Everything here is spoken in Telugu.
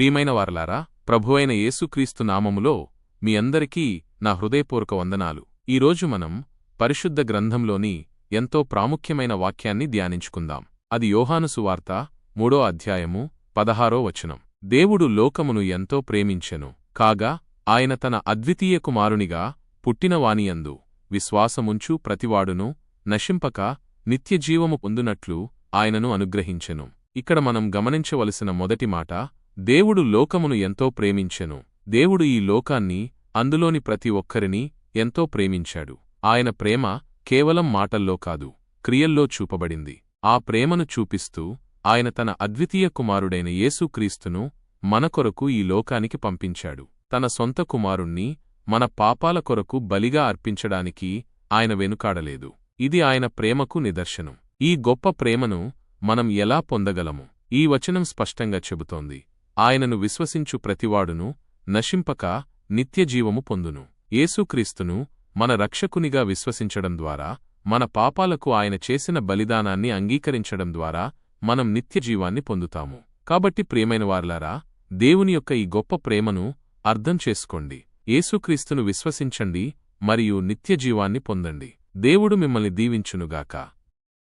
ప్రియమైన వారలారా, ప్రభువైన యేసుక్రీస్తు నామములో మీ అందరికీ నా హృదయపూర్వక వందనాలు. ఈరోజు మనం పరిశుద్ధ గ్రంథంలోని ఎంతో ప్రాముఖ్యమైన వాక్యాన్ని ధ్యానించుకుందాం. అది యోహాను సువార్త 3వ అధ్యాయము 16వ వచనం. దేవుడు లోకమును ఎంతో ప్రేమించెను, కాగా ఆయన తన అద్వితీయ కుమారునిగా పుట్టినవానియందు విశ్వాసముంచు ప్రతివాడును నశింపక నిత్యజీవము పొందునట్లు ఆయనను అనుగ్రహించెను. ఇక్కడ మనం గమనించవలసిన మొదటి మాట, దేవుడు లోకమును ఎంతో ప్రేమించెను. దేవుడు ఈ లోకాన్ని, అందులోని ప్రతి ఒక్కరినీ ఎంతో ప్రేమించాడు. ఆయన ప్రేమ కేవలం మాటల్లో కాదు, క్రియల్లో చూపబడింది. ఆ ప్రేమను చూపిస్తూ ఆయన తన అద్వితీయ కుమారుడైన యేసుక్రీస్తును మన కొరకు ఈ లోకానికి పంపించాడు. తన సొంత కుమారుణ్ణి మన పాపాల కొరకు బలిగా అర్పించడానికి ఆయన వెనుకాడలేదు. ఇది ఆయన ప్రేమకు నిదర్శనం. ఈ గొప్ప ప్రేమను మనం ఎలా పొందగలము? ఈ వచనం స్పష్టంగా చెబుతోంది. ఆయనను విశ్వసించు ప్రతివాడును నశింపక నిత్యజీవము పొందును. యేసుక్రీస్తును మన రక్షకునిగా విశ్వసించడం ద్వారా, మన పాపాలకు ఆయన చేసిన బలిదానాన్ని అంగీకరించడం ద్వారా మనం నిత్యజీవాన్ని పొందుతాము. కాబట్టి ప్రియమైన వారలారా, దేవుని యొక్క ఈ గొప్ప ప్రేమను అర్థం చేసుకోండి. యేసుక్రీస్తును విశ్వసించండి మరియు నిత్యజీవాన్ని పొందండి. దేవుడు మిమ్మల్ని దీవించునుగాక.